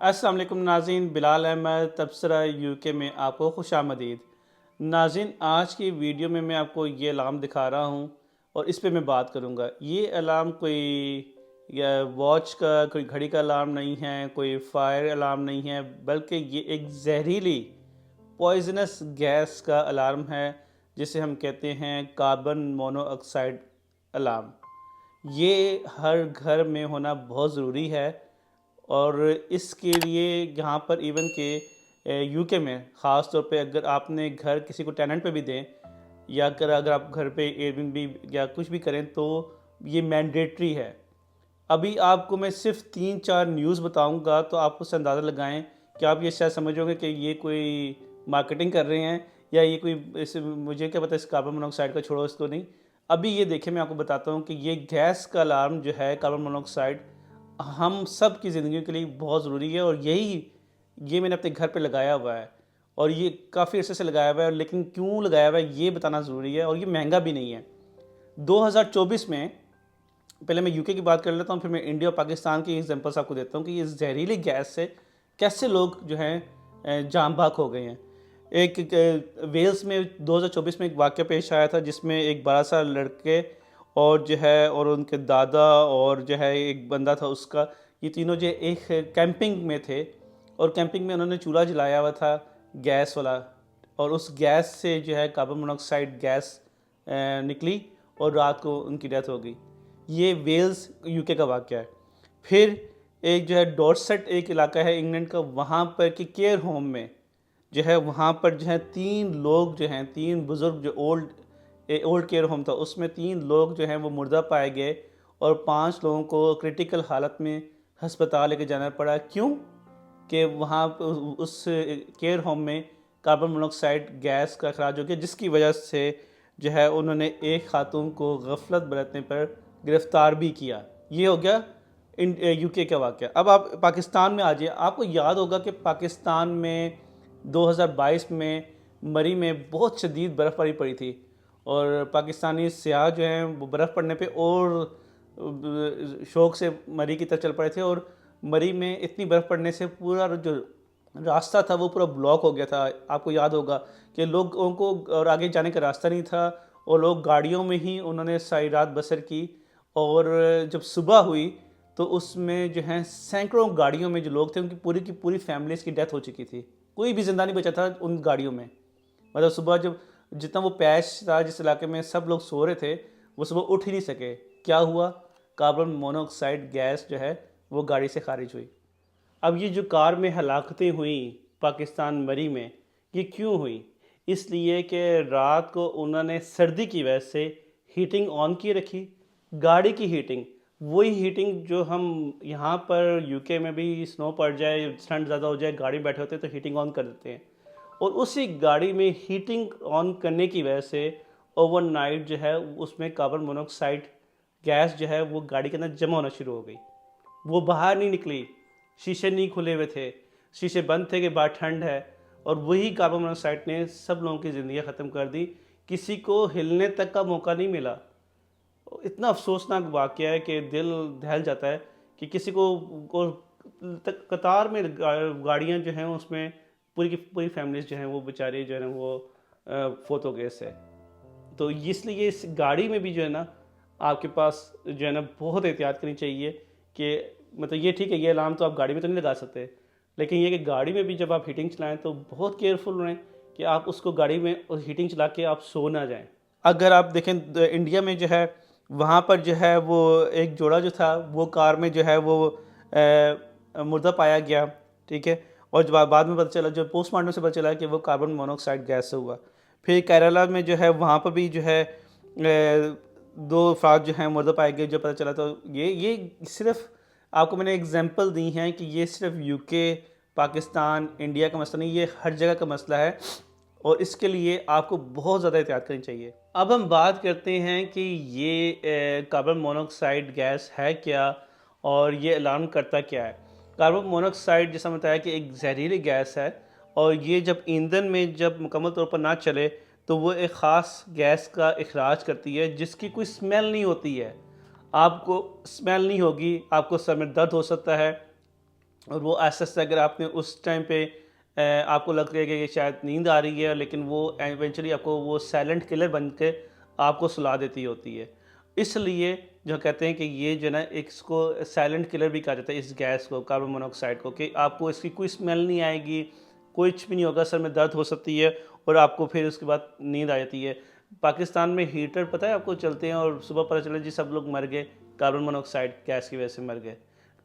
अस्सलाम वालेकुम नाज़रीन, बिलाल अहमद तबसरा यूके में आपको खुशामदीद। नाज़रीन, आज की वीडियो में मैं आपको ये अलार्म दिखा रहा हूँ और इस पे मैं बात करूँगा। ये अलार्म कोई या वॉच का, कोई घड़ी का अलार्म नहीं है, कोई फायर अलार्म नहीं है, बल्कि ये एक जहरीली पॉइजनस गैस का अलार्म है, जिसे हम कहते हैं कार्बन मोनोऑक्साइड अलार्म। ये हर घर में होना बहुत ज़रूरी है और इसके लिए यहाँ पर इवन के यूके में ख़ास तौर पे अगर आपने घर किसी को टेनेंट पे भी दें या अगर अगर आप घर पे एयरबीएनबी या कुछ भी करें तो ये मैंडेटरी है। अभी आपको मैं सिर्फ 3-4 न्यूज़ बताऊंगा तो आप उससे अंदाज़ा लगाएं कि आप ये शायद समझोगे कि ये कोई मार्केटिंग कर रहे हैं या ये कोई इस मुझे क्या पता इस कार्बन मोनोऑक्साइड का छोड़ो इसको नहीं। अभी ये देखिए मैं आपको बताता हूँ कि ये गैस का अलार्म जो है कार्बन मोनोऑक्साइड हम सब की ज़िंदगी के लिए बहुत ज़रूरी है और ये मैंने अपने घर पे लगाया हुआ है और ये काफ़ी अर्से से लगाया हुआ है, लेकिन क्यों लगाया हुआ है ये बताना ज़रूरी है और ये महंगा भी नहीं है। 2024 में, पहले मैं यूके की बात कर लेता हूँ, फिर मैं इंडिया और पाकिस्तान की एग्जांपल्स आपको देता हूँ कि ये जहरीली गैस से कैसे लोग जो हैं जान बाक हो गए हैं। वेल्स में 2024 में एक वाक़या पेश आया था जिसमें एक 12 साल लड़के और जो है और उनके दादा और जो है एक बंदा था उसका, ये तीनों जो एक कैंपिंग में थे और कैंपिंग में उन्होंने चूल्हा जलाया हुआ था गैस वाला, और उस गैस से जो है कार्बन मोनोऑक्साइड गैस निकली और रात को उनकी डेथ हो गई। ये वेल्स यूके का वाक़या है। फिर एक जो है डॉर्सेट एक इलाका है इंग्लैंड का, वहाँ पर कि केयर होम में जो है वहाँ पर जो है 3 लोग जो हैं, 3 बुज़ुर्ग जो ओल्ड केयर होम था उसमें 3 लोग जो हैं वो मुर्दा पाए गए और 5 लोगों को क्रिटिकल हालत में हस्पताल लेके जाना पड़ा। क्यों? कि वहाँ उस केयर होम में कार्बन मोनोऑक्साइड गैस का अखराज हो गया, जिसकी वजह से जो है उन्होंने एक खातून को गफलत बरतने पर गिरफ़्तार भी किया। ये हो गया यूके का वाक़या। अब आप पाकिस्तान में आ जाइए। आपको याद होगा कि पाकिस्तान में 2022 में मरी में बहुत शदीद बर्फ़बारी पड़ी थी और पाकिस्तानी सियाह जो हैं वो बर्फ़ पड़ने पे और शौक़ से मरी की तरफ चल पड़े थे और मरी में इतनी बर्फ़ पड़ने से पूरा जो रास्ता था वो पूरा ब्लॉक हो गया था। आपको याद होगा कि लोगों को और आगे जाने का रास्ता नहीं था और लोग गाड़ियों में ही उन्होंने सारी रात बसर की और जब सुबह हुई तो उसमें जो है सैकड़ों गाड़ियों में जो लोग थे उनकी पूरी की पूरी फैमिलीज़ की डेथ हो चुकी थी। कोई भी ज़िंदा नहीं बचा था उन गाड़ियों में। मतलब सुबह जब जितना वो पैच था जिस इलाके में सब लोग सो रहे थे वो सुबह उठ ही नहीं सके। क्या हुआ? कार्बन मोनोऑक्साइड गैस जो है वो गाड़ी से खारिज हुई। अब ये जो कार में हलाकतें हुई पाकिस्तान मरी में, ये क्यों हुई? इसलिए कि रात को उन्होंने सर्दी की वजह से हीटिंग ऑन की रखी, गाड़ी की हीटिंग, वही हीटिंग जो हम यहाँ पर यूके में भी स्नो पड़ जाए, ठंड ज़्यादा हो जाए, गाड़ी में बैठे होते हैं तो हीटिंग ऑन कर देते हैं और उसी गाड़ी में हीटिंग ऑन करने की वजह से ओवरनाइट जो है उसमें कार्बन मोनोऑक्साइड गैस जो है वो गाड़ी के अंदर जमा होना शुरू हो गई। वो बाहर नहीं निकली, शीशे नहीं खुले हुए थे, शीशे बंद थे कि बाहर ठंड है और वही कार्बन मोनोऑक्साइड ने सब लोगों की ज़िंदगी ख़त्म कर दी। किसी को हिलने तक का मौका नहीं मिला। इतना अफसोसनाक वाक़या है कि दिल दहल जाता है कि किसी को कतार में गाड़ियाँ जो हैं उसमें पूरी की पूरी फैमिलीज़ जो हैं वो बेचारे जो है ना वो फोत हो गए इससे। तो इसलिए इस गाड़ी में भी जो है ना आपके पास जो है ना बहुत एहतियात करनी चाहिए कि मतलब ये ठीक है ये अलार्म तो आप गाड़ी में तो नहीं लगा सकते, लेकिन ये कि गाड़ी में भी जब आप हीटिंग चलाएं तो बहुत केयरफुल रहें कि आप उसको गाड़ी में हीटिंग चला के आप सो ना जाएं। अगर आप देखें इंडिया में जो है वहाँ पर जो है वो एक जोड़ा जो था वो कार में जो है वो मुर्दा पाया गया, ठीक है, और जब बाद में पता चला, जो पोस्टमार्टम से पता चला कि वो कार्बन मोनोऑक्साइड गैस से हुआ। फिर केरला में जो है वहाँ पर भी जो है 2 अफराद जो हैं मुर्दा पाए गए जो पता चला। तो ये सिर्फ आपको मैंने एग्जांपल दी हैं कि ये सिर्फ यूके, पाकिस्तान, इंडिया का मसला नहीं, ये हर जगह का मसला है और इसके लिए आपको बहुत ज़्यादा एहतियात करनी चाहिए। अब हम बात करते हैं कि ये कार्बन मोनोऑक्साइड गैस है क्या और ये अलार्म करता क्या है। कार्बन मोनोऑक्साइड जैसा बताया कि एक जहरीली गैस है और ये जब ईंधन में जब मुकम्मल तौर पर ना चले तो वो एक ख़ास गैस का इखराज करती है जिसकी कोई स्मेल नहीं होती है। आपको स्मेल नहीं होगी, आपको सर में दर्द हो सकता है, और वो आहिस्ता अगर आपने उस टाइम पे आपको लग रहा है कि शायद नींद आ रही है, लेकिन वो इवेंचुअली आपको वो साइलेंट किलर बन के आपको सुला देती होती है। इसलिए जो कहते हैं कि ये जो है ना, एक इसको साइलेंट किलर भी कहा जाता है इस गैस को, कार्बन मोनोऑक्साइड को, कि आपको इसकी कोई स्मेल नहीं आएगी, कुछ भी नहीं होगा, सर में दर्द हो सकती है और आपको फिर उसके बाद नींद आ जाती है। पाकिस्तान में हीटर पता है आपको चलते हैं और सुबह पता चला जी सब लोग मर गए, कार्बन मोनोऑक्साइड गैस की वजह से मर गए।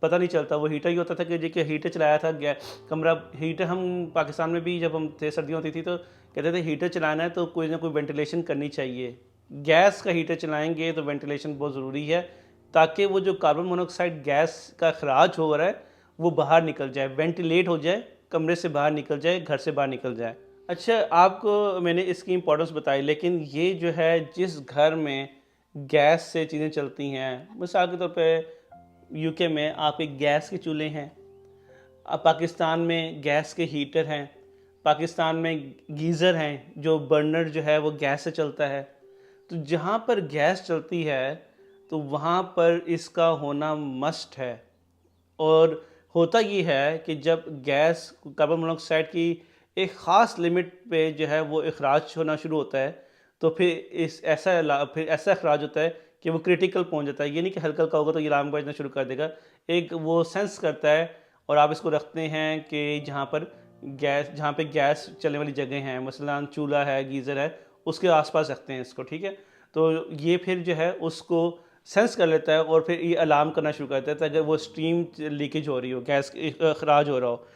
पता नहीं चलता, वो हीटर ही होता था कि जी कि हीटर चलाया था कमरा हीटर। हम पाकिस्तान में भी जब हम थे, सर्दियाँ होती थी तो कहते थे हीटर चलाना है तो कोई ना कोई वेंटिलेशन करनी चाहिए। गैस का हीटर चलाएंगे तो वेंटिलेशन बहुत ज़रूरी है, ताकि वो जो कार्बन मोनोऑक्साइड गैस का अखराज हो रहा है वो बाहर निकल जाए, वेंटिलेट हो जाए, कमरे से बाहर निकल जाए, घर से बाहर निकल जाए। अच्छा, आपको मैंने इसकी इम्पोर्टेंस बताई, लेकिन ये जो है जिस घर में गैस से चीज़ें चलती हैं, मिसाल के तौर पे यूके में आपके गैस के चूल्हे हैं, अब पाकिस्तान में गैस के हीटर हैं, पाकिस्तान में गीज़र हैं जो बर्नर जो है वो गैस से चलता है। तो जहाँ पर गैस चलती है तो वहाँ पर इसका होना मस्ट है। और होता ये है कि जब गैस कार्बन मोनोऑक्साइड की एक ख़ास लिमिट पे जो है वो अखराज होना शुरू होता है, तो फिर ऐसा अखराज होता है कि वो क्रिटिकल पहुंच जाता है। ये नहीं कि हल्का हल्का होगा तो ये अलार्म बजना शुरू कर देगा, एक वो सेंस करता है। और आप इसको रखते हैं कि जहाँ पे गैस चलने वाली जगह हैं, मसलन चूल्हा है, गीज़र है, उसके आसपास रखते हैं इसको, ठीक है। तो ये फिर जो है उसको सेंस कर लेता है और फिर ये अलार्म करना शुरू कर देता है अगर वो स्टीम लीकेज हो रही हो, गैस अखराज हो रहा हो।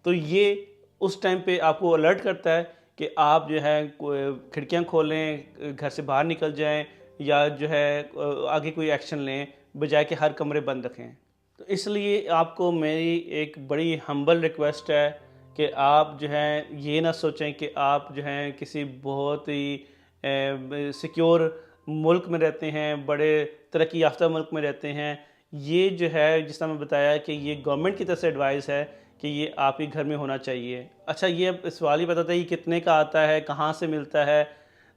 तो ये उस टाइम पे आपको अलर्ट करता है कि आप जो है खिड़कियाँ खोलें, घर से बाहर निकल जाएं, या जो है आगे कोई एक्शन लें, बजाय कि हर कमरे बंद रखें। तो इसलिए आपको मेरी एक बड़ी हम्बल रिक्वेस्ट है कि आप जो है ये ना सोचें कि आप जो हैं किसी बहुत ही सिक्योर मुल्क में रहते हैं, बड़े तरक्की याफ्ता मुल्क में रहते हैं। ये जो है जिस तरह मैं बताया कि ये गवर्नमेंट की तरफ से एडवाइस है कि ये आप ही घर में होना चाहिए। अच्छा, ये अब सवाल ही बताता है ये कितने का आता है, कहाँ से मिलता है।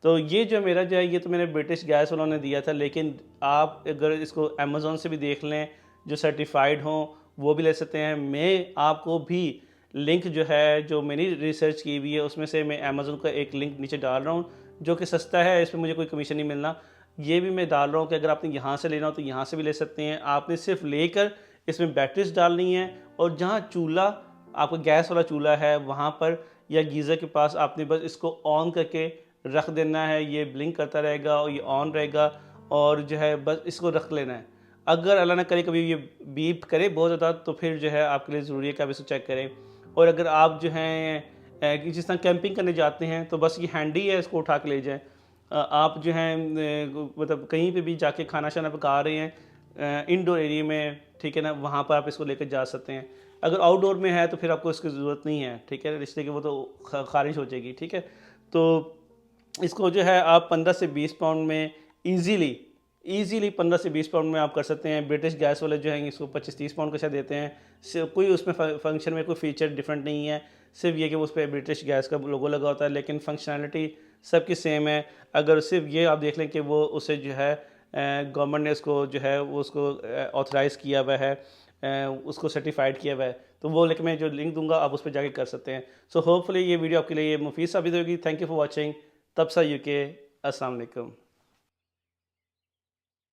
तो ये जो मेरा जो है ये तो मैंने ब्रिटिश गैस वालों ने दिया था, लेकिन आप अगर इसको अमेज़ोन से भी देख लें, जो सर्टिफाइड हों वो भी ले सकते हैं। मैं आपको भी लिंक जो है, जो मैंने रिसर्च की हुई है उसमें से मैं अमेज़ोन का एक लिंक नीचे डाल रहा हूँ जो कि सस्ता है, इसमें मुझे कोई कमीशन नहीं मिलना। ये भी मैं डाल रहा हूँ कि अगर आपने यहाँ से लेना हो तो यहाँ से भी ले सकते हैं। आपने सिर्फ लेकर इसमें बैटरीज डालनी है, और जहाँ चूल्हा आपका गैस वाला चूल्हा है वहाँ पर या गीज़र के पास आपने बस इसको ऑन करके रख देना है। ये ब्लिंक करता रहेगा और ये ऑन रहेगा, और जो है बस इसको रख लेना है। अगर अल्लाह ना करे कभी ये बीप करे बहुत ज़्यादा, तो फिर जो है आपके लिए ज़रूरी है कि आप इसको चेक करें। और अगर आप जो हैं कि जिस तरह कैंपिंग करने जाते हैं तो बस ये हैंडी है, इसको उठा के ले जाएं। आप जो हैं मतलब कहीं पे भी जाके खाना शाना पका रहे हैं इंडोर एरिया में, ठीक है ना, वहाँ पर आप इसको लेकर जा सकते हैं। अगर आउटडोर में है तो फिर आपको इसकी ज़रूरत नहीं है, ठीक है, इसलिए कि वो तो खारिज हो जाएगी, ठीक है। तो इसको जो है आप 15 से 20 पाउंड में ईज़िली 15 से 20 पाउंड में आप कर सकते हैं। ब्रिटिश गैस वाले जो हैं इसको 25-30 पाउंड का शायद देते हैं। कोई उसमें फंक्शन में कोई फीचर डिफरेंट नहीं है, सिर्फ ये कि उस पर ब्रिटिश गैस का लोगो लगा होता है, लेकिन फंक्शनैलिटी सबकी सेम है। अगर सिर्फ ये आप देख लें कि वो उसे जो है गवर्नमेंट ने उसको जो है वो उसको ऑथराइज़ किया हुआ है, उसको सर्टिफाइड किया हुआ है, तो वो लेकिन मैं जो लिंक दूंगा आप उस पर जाके कर सकते हैं। सो होपफुली ये वीडियो आपके लिए मुफीद साबित होगी। Thank you for watching. तबसा यूके। अस्सलाम वालेकुम।